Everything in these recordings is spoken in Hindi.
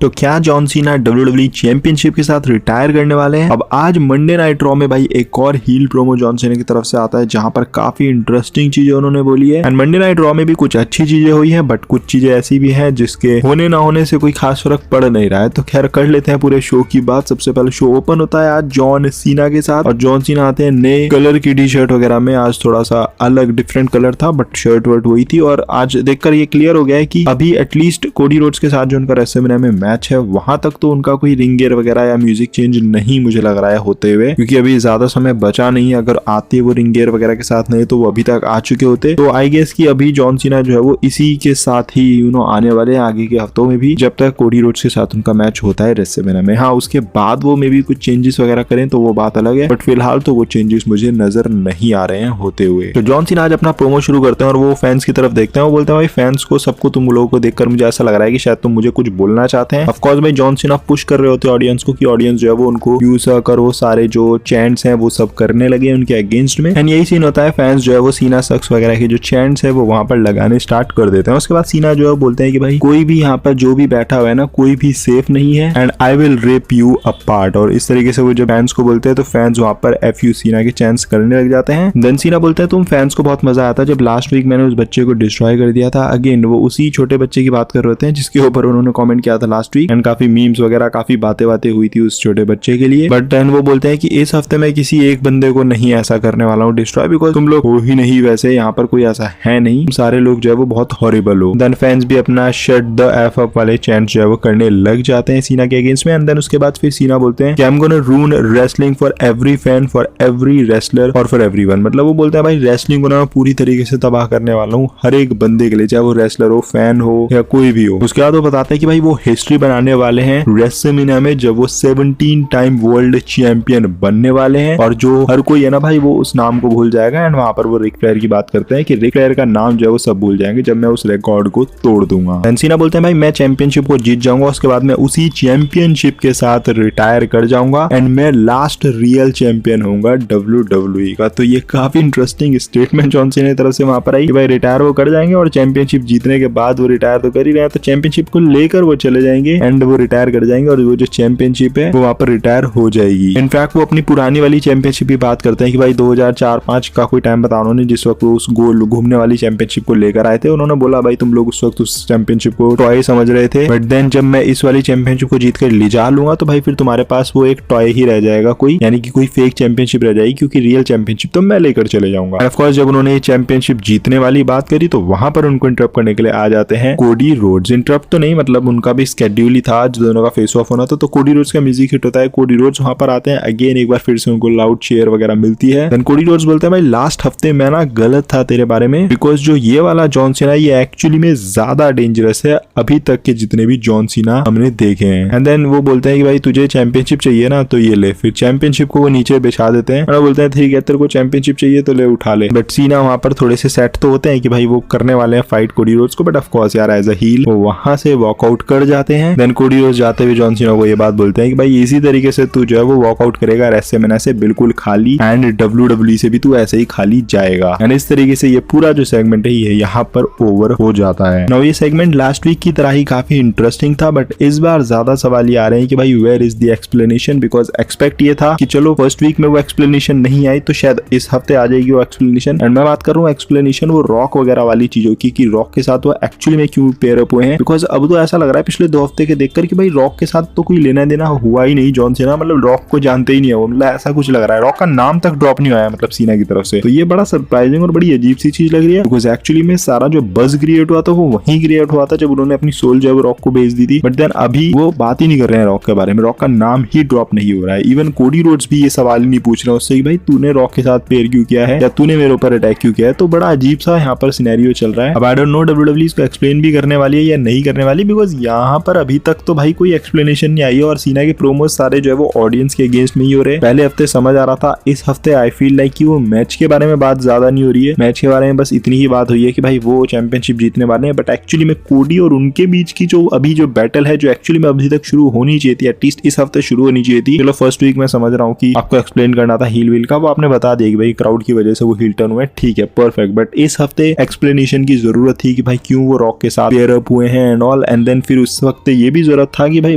तो क्या जॉन सीना WWE चैंपियनशिप के साथ रिटायर करने वाले हैं? अब आज मंडे नाइट रॉ में भाई एक और हील प्रोमो जॉन सीना की तरफ से आता है जहां पर काफी इंटरेस्टिंग चीजें उन्होंने बोली है। एंड मंडे नाइट रॉ में भी कुछ अच्छी चीजें हुई है, बट कुछ चीजें ऐसी भी हैं जिसके होने ना होने से कोई खास फर्क पड़ नहीं रहा है। तो खैर कर लेते हैं पूरे शो की बात। सबसे पहले शो ओपन होता है आज जॉन सीना के साथ, और जॉन सीना आते हैं नए कलर की टी शर्ट वगैरह में। आज थोड़ा सा अलग डिफरेंट कलर था, बट शर्ट वर्ट हुई थी। और आज देखकर ये क्लियर हो गया है कि अभी एटलीस्ट कोडी रोड्स के साथ जो उनका रेसलमेनिया में मैच है वहां तक तो उनका कोई रिंग गियर वगैरह या म्यूजिक चेंज नहीं मुझे लग रहा है होते हुए, क्योंकि अभी ज्यादा समय बचा नहीं है। अगर आते वो रिंग गियर वगैरह के साथ नहीं तो वो अभी तक आ चुके होते। तो आई गेस कि अभी जॉन सीना जो है वो इसी के साथ ही आने वाले हैं आगे के हफ्तों में भी, जब तक कोडी रोड्स के साथ उनका मैच होता है रेसलमेनिया में। हाँ, उसके बाद वो मे भी कुछ चेंजेस वगैरह करें तो वो बात अलग है, बट फिलहाल तो वो चेंजेस मुझे नजर नहीं आ रहे हैं होते हुए। तो जॉन सीना आज अपना प्रोमो शुरू करते हैं और वो फैंस की तरफ देखते हैं। वो बोलते हैं भाई फैंस को सबको तुम लोगों को देखकर मुझे ऐसा लग रहा है कि शायद तुम मुझे कुछ बोलना चाहते हैं। ऑफ कोर्स भाई जॉन सीना पुश कर रहे होते हैं ऑडियंस को कि ऑडियंस जो है वो उनको यूज कर वो सारे जो चैंट्स हैं वो सब करने लगे उनके अगेंस्ट में। एंड यही सीन होता है, फैंस जो है वो सीना सक्स वगैरह के जो चैंट्स है वो वहां पर लगाने स्टार्ट कर देते हैं। उसके बाद सीना जो है बोलते हैं कि भाई कोई भी यहाँ पर जो भी बैठा हुआ है ना कोई भी सेफ नहीं है and I will rape you apart. और इस तरीके से वो जब फैंस को बोलते हैं तो फैंस वहां पर FU सीना के चैंट्स करने लग जाते हैं। देन सीना बोलते हैं तुम फैंस को बहुत मजा आता है जब लास्ट वीक मैंने उस बच्चे को डिस्ट्रॉय कर दिया था। अगेन वो उसी छोटे बच्चे की बात कर रहे होते हैं जिसके ऊपर उन्होंने कमेंट किया था लास्ट वीक, एंड काफी मीम्स वगैरह काफी बातें हुई थी उस छोटे बच्चे के लिए। बट देन वो बोलते हैं कि इस हफ्ते में किसी एक बंदे को नहीं ऐसा करने वाला हूँ डिस्ट्रॉय, बिकॉज तुम लोग हो ही नहीं वैसे, यहाँ पर कोई ऐसा है नहीं, सारे लोग जो है वो बहुत हॉरिबल हो। देन फैंस भी अपना शट द एफ अप वाले चैंट्स जो है वो करने लग जाते हैं सीना के अगेंस्ट में। एंड देन उसके बाद फिर सीना बोलते हैं कि I am gonna run wrestling for every fan, for every wrestler और फॉर एवरीवन। मतलब वो बोलते हैं भाई रेसलिंग को ना पूरी तरीके से तबाह करने वाला हूँ हर एक बंदे के लिए, चाहे वो रेसलर हो, फैन हो या कोई भी हो। उसके बाद वो बताते हैं कि भाई वो हिस्ट्री बनाने वाले हैं रेसलमेनिया में जब वो 17 टाइम वर्ल्ड चैंपियन बनने वाले हैं, और जो हर कोई है ना भाई वो उस नाम को भूल जाएगा। एंड वहां पर वो रिक फ्लेयर की बात करते हैं कि रिक फ्लेयर का नाम जो है वो सब भूल जाएंगे जब मैं उस रिकॉर्ड को तोड़ दूंगा। एंड सीना बोलते हैं भाई मैं चैंपियनशिप को जीत जाऊंगा, उसके बाद मैं उसी चैंपियनशिप के साथ रिटायर कर जाऊंगा एंड मैं लास्ट रियल चैंपियन होऊंगा WWE का। तो ये काफी इंटरेस्टिंग स्टेटमेंट जॉन सीना की तरफ से वहां पर आई कि भाई रिटायर वो कर जाएंगे और चैंपियनशिप जीतने के बाद वो रिटायर तो कर ही रहे हैं, तो चैंपियनशिप को लेकर वो चले जाएंगे एंड वो रिटायर कर जाएंगे और वो जो चैंपियनशिप है वो वहां पर रिटायर हो जाएगी। इनफैक्ट वो अपनी पुरानी वाली चैंपियनशिप की बात करते हैं कि भाई 2004-05 का कोई टाइम बता उन्होंने जिस वक्त वो उस गोल घूमने वाली चैंपियनशिप को लेकर आए थे। उन्होंने बोला भाई तुम लोग उस वक्त उस चैंपियनशिप को टॉय समझ रहे थे, बट देन जब मैं इस वाली चैंपियनशिप को जीत कर ले जा लूंगा तो भाई फिर तुम्हारे पास वो एक टॉय ही रह जाएगा कोई, यानी कि कोई फेक चैंपियनशिप रह जाएगी, क्योंकि रियल चैंपियनशिप तो मैं लेकर चले जाऊंगा। ऑफ कोर्स जब उन्होंने ये चैंपियनशिप जीतने वाली बात करी तो वहां पर उनको इंटरप्ट करने के लिए आ जाते हैं कोडी रोड्स। इंटरप्ट तो नहीं, मतलब उनका भी स्केड्यूल ही था जो दोनों का फेस ऑफ होना था, तो कोडी रोड्स का म्यूजिक हिट होता है। कोडी रोड्स वहां पर आते हैं अगेन, एक बार फिर से उनको लाउड चेयर वगैरह मिलती है। देन कोडी रोड्स बोलते हैं भाई लास्ट हफ्ते मैं ना गलत था तेरे बारे में, बिकॉज जो ये वाला जॉन सीना ये एक्चुअली में ज्यादा डेंजरस है अभी तक के जितने भी जॉन सीना हमने देखे हैं। एंड देन वो बोलते हैं कि भाई तुझे चैंपियनशिप चाहिए ना तो ये ले, फिर चैंपियनशिप को वो नीचे बिछा देते हैं और बोलते हैं ठीक है तेरे को चैंपियनशिप चाहिए तो ले उठा ले। बट सीना वहां पर थोड़े से सेट तो होते हैं कि भाई वो करने वाले हैं फाइट कोडी रोड्स को, बट ऑफ कोर्स यार एज अ हील वो वहां से वॉकआउट कर जाते हैं। देन कोडी रोड्स जाते हुए जॉन सीना को ये बात बोलते हैं कि भाई इसी तरीके से तू जो है वो वॉकआउट करेगा रेसलमेनिया से बिल्कुल खाली, एंड WWE से भी तू ऐसे ही खाली जाएगा। एंड इस तरीके से ये पूरा जो सेगमेंट है ये यहाँ पर ओवर हो जाता है। नाउ ये सेगमेंट लास्ट वीक की तरह ही काफी इंटरेस्टिंग था, बट इस बार ज्यादा सवाल ये आ रहे हैं कि भाई where is the explanation, because expect ये था कि चलो फर्स्ट वीक में वो एक्सप्लेनेशन नहीं आई तो शायद इस हफ्ते आ जाएगी वो एक्सप्लेनेशन। एंड मैं बात कर रहा हूँ एक्सप्लेनेशन वो रॉक वगैरह वाली चीजों की कि रॉक के साथ वो एक्चुअली में क्यों पेयर अप हुए हैं, बिकॉज अब तो ऐसा लग रहा है पिछले 2 हफ्ते के देखकर कि भाई रॉक के साथ तो कोई लेना देना हुआ ही नहीं जॉन सीना, मतलब रॉक को जानते ही नहीं है वो, मतलब ऐसा कुछ लग रहा है। रॉक का नाम तक ड्रॉप नहीं आया मतलब सीना की तरफ से, तो ये बड़ा सरप्राइजिंग और बड़ी अजीब सी चीज लग रही है, बिकॉज एक्चुअली में सारा जो बज क्रिएट हुआ था वो वहीं क्रिएट हुआ था जब उन्होंने अपनी सोल जो रॉक को भेज दी थी। बट देन अभी वो बात ही नहीं कर रहे हैं रॉक के बारे में, रॉक का नाम ही ड्रॉप नहीं हो रहा है। इवन कोडी रोड्स भी ये सवाल ही नहीं पूछ रहे उससे कि भाई तूने रॉक के साथ पेयर क्यों किया है या तूने मेरे ऊपर अटैक क्यों किया है। तो बड़ा अजीब सा यहाँ पर सिनेरियो चल रहा है। अब आई डोंट नो WWE इसको एक्सप्लेन भी करने वाली है या नहीं करने वाली, बिकॉज यहाँ पर अभी तक तो भाई कोई एक्सप्लेनेशन नहीं आई है और सीना के प्रोमोस सारे जो है वो ऑडियंस के अगेंस्ट में ही हो रहे हैं। पहले हफ्ते समझ आ रहा था, इस हफ्ते आई फील लाइक कि वो मैच के बारे में बात ज्यादा नहीं हो रही है, मैच के बारे में बस इतनी ही बात हुई है कि भाई वो चैंपियनशिप जीतने वाले हैं। बट एक्चुअली में कोडी और उनके बीच की जो अभी जो बैटल है जो एक्चुअली में अभी तक शुरू होनी चाहिए थी, एटलीस्ट इस हफ्ते शुरू होनी चाहिए थी। चलो फर्स्ट वीक में समझ रहा हूँ कि आपको एक्सप्लेन करना था हील व्हील का, वो आपने बता दिया कि भाई क्राउड की वजह से वो हील टर्न हुए, ठीक है परफेक्ट। बट इस हफ्ते एक्सप्लेनेशन की जरूरत थी कि भाई क्यों वो रॉक के साथ पेयर अप हुए हैं एंड ऑल। एंड देन फिर उस वक्त हफ्ते ये भी जरूरत था कि भाई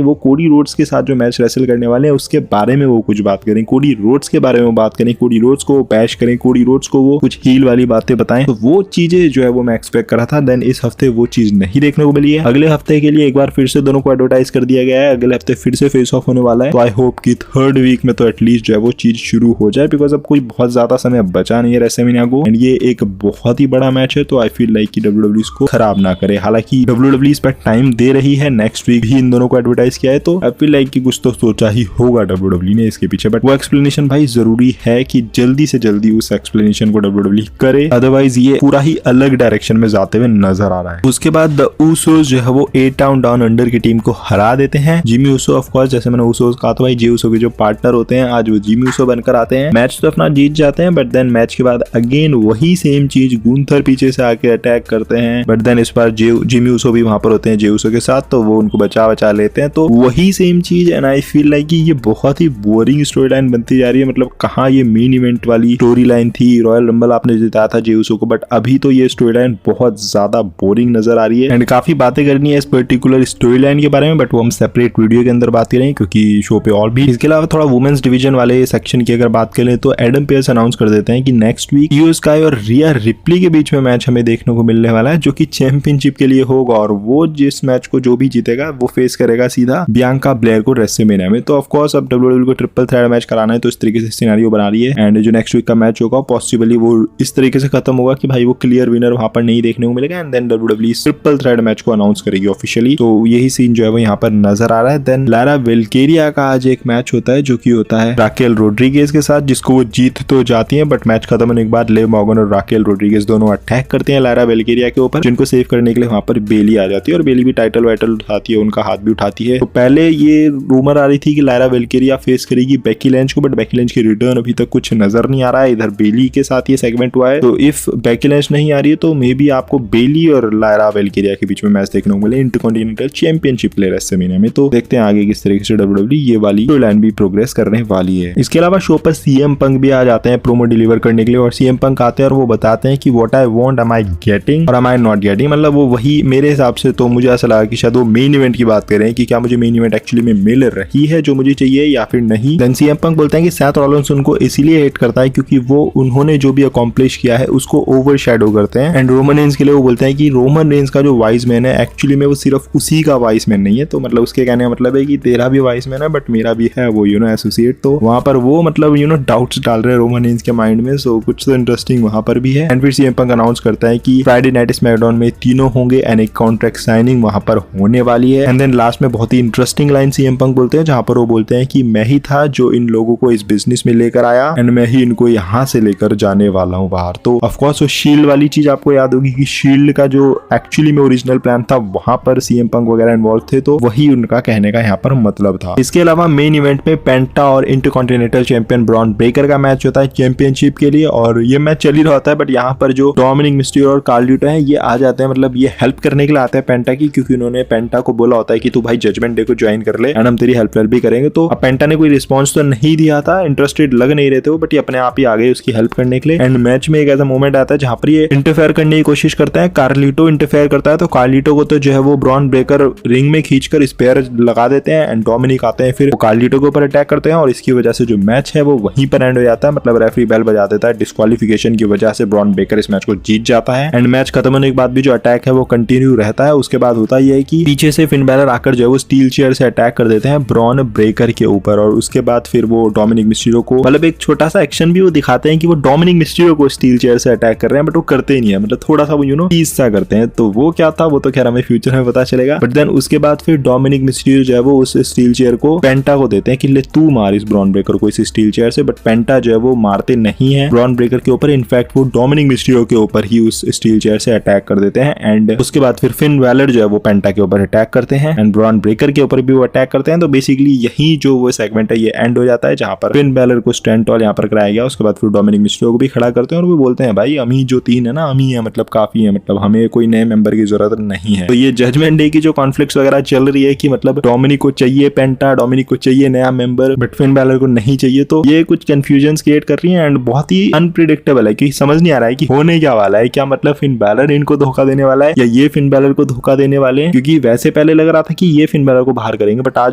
वो कोडी रोड्स के साथ जो मैच रेसल करने वाले हैं उसके बारे में वो कुछ बात करें, कोडी रोड्स के बारे में बात करें, कोडी रोड्स को बैश करें, कोडी रोड्स को वो कुछ हील वाली बातें बताएं। तो वो चीजें जो है वो मैं एक्सपेक्ट कर रहा था। देन इस हफ्ते वो चीज नहीं देखने को मिली है। अगले हफ्ते के लिए एक बार फिर से दोनों को एडवर्टाइज कर दिया गया है, अगले हफ्ते फिर से फेस ऑफ होने वाला है। तो आई होप कि थर्ड वीक में तो एटलीस्ट जो है वो चीज शुरू हो जाए, बिकॉज अब कोई बहुत ज्यादा समय बचा नहीं है रेसलमेनिया को, एंड ये एक बहुत ही बड़ा मैच है। तो आई फील लाइक कि डब्ल्यूडब्ल्यू इसको खराब ना करे। हालांकि डब्ल्यूडब्ल्यू इस पर टाइम दे रही है, नेक्स्ट वीक ही इन दोनों को एडवर्टाइज किया है, तो आई फील लाइक कि कुछ तो सोचा ही होगा डब्ल्यूडब्ल्यू ने इसके पीछे। बट वो एक्सप्लेनेशन भाई जरूरी है कि जल्दी से जल्दी उस एक्सप्लेनेशन को डब्ल्यूडब्ल्यू करे, अदरवाइज ये पूरा ही अलग डायरेक्शन में जाते हुए नजर आ रहा है। उसके बाद द ऊसोस जो है वो 8 टाउन डाउन अंडर की टीम को हरा देते हैं। जिमी ऊसो ऑफ कोर्स, जैसे मैंने ऊसोस कहा तो भाई जे ऊसो के जो पार्टनर होते हैं आज वो जिमी ऊसो बनकर आते हैं। मैच तो अपना जीत जाते हैं, बट देन मैच के बाद अगेन वही सेम चीज, गुंथर पीछे से आके अटैक करते हैं, बट देन इस बार जिमी ऊसो भी वहां पर होते हैं जे ऊसो के साथ, तो वो उनको बचा लेते हैं। तो वही सेम चीज, एंड आई फील लाइक कि ये बहुत ही बोरिंग स्टोरी लाइन बनती जा रही है। मतलब कहाँ ये मेन इवेंट वाली स्टोरी लाइन थी, रॉयल रंबल आपने जिताया था जे ऊसो को, बट अभी तो ये स्टोरी लाइन बहुत ज्यादा बोरिंग नजर आ रही है। एंड काफी बातें करनी है इस पर्टिकुलर स्टोरी लाइन के बारे में, बट वो हम सेपरेट वीडियो के अंदर बात करेंगे क्योंकि शो पे और भी। इसके अलावा थोड़ा वुमेन्स डिवीजन वाले सेक्शन की अगर बात करें तो एडम पेयर्स अनाउंस कर देते हैं कि नेक्स्ट वीक इयो स्काई और रिया रिप्ली के बीच में मैच हमें देखने को मिलने वाला है, जो कि चैंपियनशिप के लिए होगा, और वो जिस मैच को जो भी जीतेगा वो फेस करेगा सीधा बियांका ब्लेयर को रेसलमेनिया में। तो ऑफ कोर्स अब डब्ल्यूडब्ल्यू को ट्रिपल थ्रेड मैच कराना है, तो इस तरीके से सिनेरियो बना रही है। एंड जो नेक्स्ट वीक का मैच होगा पॉसिबली वो इस तरीके से खत्म होगा कि भाई वो क्लियर विनर वहां पर नहीं देखने को मिलेगा, and then WWE triple threat match को अनाउंस करेगी ऑफिशियली। तो यही सीन जो है वो यहाँ पर नजर आ रहा है। देन लारा वेल्केरिया का आज एक मैच होता है जो कि होता है राकेल रोड्रिगेज के साथ, जिसको वो जीत तो जाती है, बट मैच खत्म होने के बाद लिव मॉर्गन और राकेल रोड्रिगेज दोनों अटैक करते हैं लारा वेल्केरिया के ऊपर, जिनको सेव करने के लिए वहां पर बेली आ जाती है, और बेली भी टाइटल वाइटल उठाती है, उनका हाथ भी उठाती है। तो पहले ये रूमर आ रही थी कि लारा वेल्केरिया फेस करेगी बेकी लिंच को, बट बेकी लिंच की रिटर्न अभी तक कुछ नजर नहीं आ रहा है। इधर बेली के साथ ये सेगमेंट हुआ है, तो इफ बेकी लिंच नहीं आ रही है तो मे बी आपको बेली और लारा वेल्केरिया के बीच में मैच देखने को मिले इंटरकॉन्टिनेंटल चैंपियनशिप के लिए रेसलमेनिया में। तो देखते हैं आगे किस तरीके से डब्ल्यूडब्ल्यू ये वाली लाइन भी प्रोग्रेस करने वाली है। इसके अलावा शो पर सीएम पंक भी आ जाते हैं प्रोमो डिलीवर करने के लिए, और सीएम पंक आते हैं और वो बताते हैं कि what I want am I getting और एम आई नॉट गेटिंग। मतलब वो वही, मेरे हिसाब से तो मुझे ऐसा लगा कि शायद वो मेन इवेंट की बात कर रहे हैं कि क्या मुझे मेन इवेंट एक्चुअली में मिल रही है जो मुझे चाहिए या फिर नहीं। देन सीएम पंक बोलते हैं कि सेथ रॉलिंस उनको इसीलिए हेट करता है क्योंकि वो उन्होंने जो भी अकॉम्प्लिश किया है उसको ओवर शैडो करते हैं। एंड रोमन रेंस के लिए वो बोलते हैं कि रोमन रेंस का जो वाइस मैन है एक्चुअली में वो सिर्फ उसी का वाइस मैन नहीं है। तो मतलब उसके कहने का मतलब है कि तेरा भी वाइस मैन है बट मेरा भी है वो एसोसिएट। तो वहां पर वो मतलब डाउट्स डाल रहे हैं रोमन रेंस के माइंड में। सो कुछ तो इंटरेस्टिंग वहां पर भी है। एंड फिर सीएम पंक अनाउंस करता है कि फ्राइडे नाइट स्मैकडाउन में तीनों होंगे एंड एक कॉन्ट्रैक्ट साइनिंग वहां पर होने वाली है। एंड देन लास्ट में बहुत ही इंटरेस्टिंग लाइन सीएम पंक बोलते हैं जहां पर वो बोलते हैं कि मैं ही था जो इन लोगों को इस बिजनेस में लेकर आया एंड मैं ही इनको यहाँ से लेकर जाने वाला हूँ बाहर। तो ऑफकोर्स वो शील्ड वाली चीज आपको याद होगी कि शील्ड का जो एक्चुअली में ओरिजिनल प्लान था वहां पर सीएम पंक वगैरह इन्वॉल्व थे, तो वही उनका कहने का यहाँ पर मतलब था। इसके अलावा मेन इवेंट में पेंटा और इंटरकॉन्टिनेंटल चैंपियन ब्रॉन ब्रेकर का मैच होता है चैंपियनशिप के लिए, और ये मैच चल ही रहा होता है। बट यहाँ पर जो डोमिनिक मिस्टीरियो और कार्लिटो है ये आ जाते हैं, मतलब ये हेल्प करने के लिए आते हैं पेंटा की, क्योंकि उन्होंने पेंटा को बोला होता है कि तू भाई जजमेंट डे को ज्वाइन कर ले एंड हम तेरी हेल्प भी करेंगे। तो अब पेंटा ने कोई रिस्पॉन्स तो नहीं दिया था, इंटरेस्टेड लग नहीं रहे थे वो, बट ये अपने आप ही आ गए उसकी हेल्प करने के लिए। एंड मैच में एक ऐसा मोमेंट आता है जहां पर ये इंटरफेयर करने की कोशिश करता है, कार्लिटो इंटरफेयर करता है, तो कार्लिटो को तो जो है वो ब्रॉन ब्रेकर रिंग में खींचकर स्पेयर लगा देते हैं एंड डोमिनिक आते हैं फिर वो कार्लिटो के ऊपर अटैक करते हैं, और इसकी वजह से जो मैच है वो वहीं पर एंड हो जाता है। मतलब रेफरी बेल बजा देता है, डिस्क्वालिफिकेशन की वजह से ब्रॉन ब्रेकर इस मैच को जीत जाता है। एंड मैच खत्म होने के बाद भी जो अटैक है वो कंटिन्यू रहता है। उसके बाद होता यह है कि पीछे से फिन बैलर आकर जो है वो स्टील चेयर से अटैक कर देते हैं ब्रॉन ब्रेकर के ऊपर, और उसके बाद फिर वो डोमिनिक मिस्टीरियो को मतलब एक छोटा सा एक्शन भी वो दिखाते हैं कि वो डोमिनिक मिस्टीरियो को स्टील चेयर से अटैक कर रहे हैं, बट वो करते ही नहीं है, मतलब थोड़ा सा वो टीज सा करते हैं। तो वो क्या था वो तो खैर हमें फ्यूचर में पता चलेगा। बट देन उसके बाद फिर डोमिनिक मिस्टीरियो जो है वो उस स्टील चेयर को पेंटा को देते हैं कि ले तू मार इस ब्रॉन ब्रेकर को इस स्टील चेयर से, बट पेंटा जो है वो मारते नहीं है ब्रॉन ब्रेकर के ऊपर, इनफैक्ट वो डोमिनिक मिस्टीरियो के ऊपर ही उस स्टील चेयर से अटैक कर देते हैं। एंड उसके बाद फिर फिन बैलर जो है वो पेंटा के ऊपर अटैक करते हैं एंड ब्रॉन ब्रेकर के ऊपर भी वो अटैक करते हैं। तो बेसिकली यही जो वो सेगमेंट है ये एंड हो जाता है जहां पर फिन बैलर को स्टैंड टॉल यहाँ पर कराया गया। उसके बाद फिर डोमिनिक मिस्टीरियो को भी खड़ा करते हैं और वो बोलते हैं भाई अमी जो 3 है ना अमी है, मतलब काफी है, मतलब हमें कोई नए मेंबर की जरूरत नहीं है। तो ये जजमेंट डे की जो कॉन्फ्लिक्ट्स वगैरह चल रही है कि मतलब डोमिनिक को चाहिए पेंटा, डोमिनिक को चाहिए नया मेंबर, बट फिन बैलर को नहीं चाहिए, तो ये कुछ कंफ्यूजन क्रिएट कर रही है एंड बहुत ही अनप्रिडिक्टेबल है कि समझ नहीं आ रहा है कि होने क्या वाला है। क्या मतलब फिन बैलर इनको धोखा देने वाला है या ये फिन बैलर को धोखा देने वाले हैं, क्योंकि वैसे पहले पहले लग रहा था कि ये फिन बैलर को बाहर करेंगे, बट आज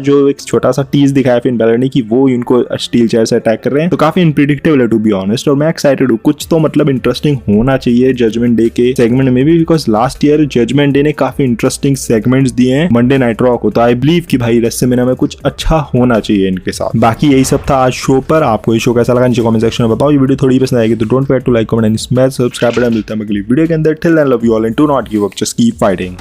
जो एक छोटा सा टीज दिखाया फिन बैलर ने कि वो इनको स्टील चेयर से अटैक कर रहे हैं, तो काफी अनप्रेडिक्टेबल है टू बी ऑनेस्ट। और मैं एक्साइटेड हूँ, कुछ तो मतलब इंटरेस्टिंग होना चाहिए जजमेंट डे के सेगमेंट में भी, because last year judgement day ने काफी इंटरेस्टिंग सेगमेंट्स दिए हैं मंडे नाइट रॉ को। तो आई बिलीव कि भाई रेसलमेनिया में कुछ अच्छा होना चाहिए इनके साथ। बाकी यही सब था आज शो पर। आपको ये शो कैसा लगा नीचे कमेंट सेक्शन में बताओ। ये वीडियो थोड़ी पसंद आएगी तो don't forget to like, comment and smash subscribe button. मिलता है अगली वीडियो के अंदर। Till then love you all and do not give up, just keep fighting.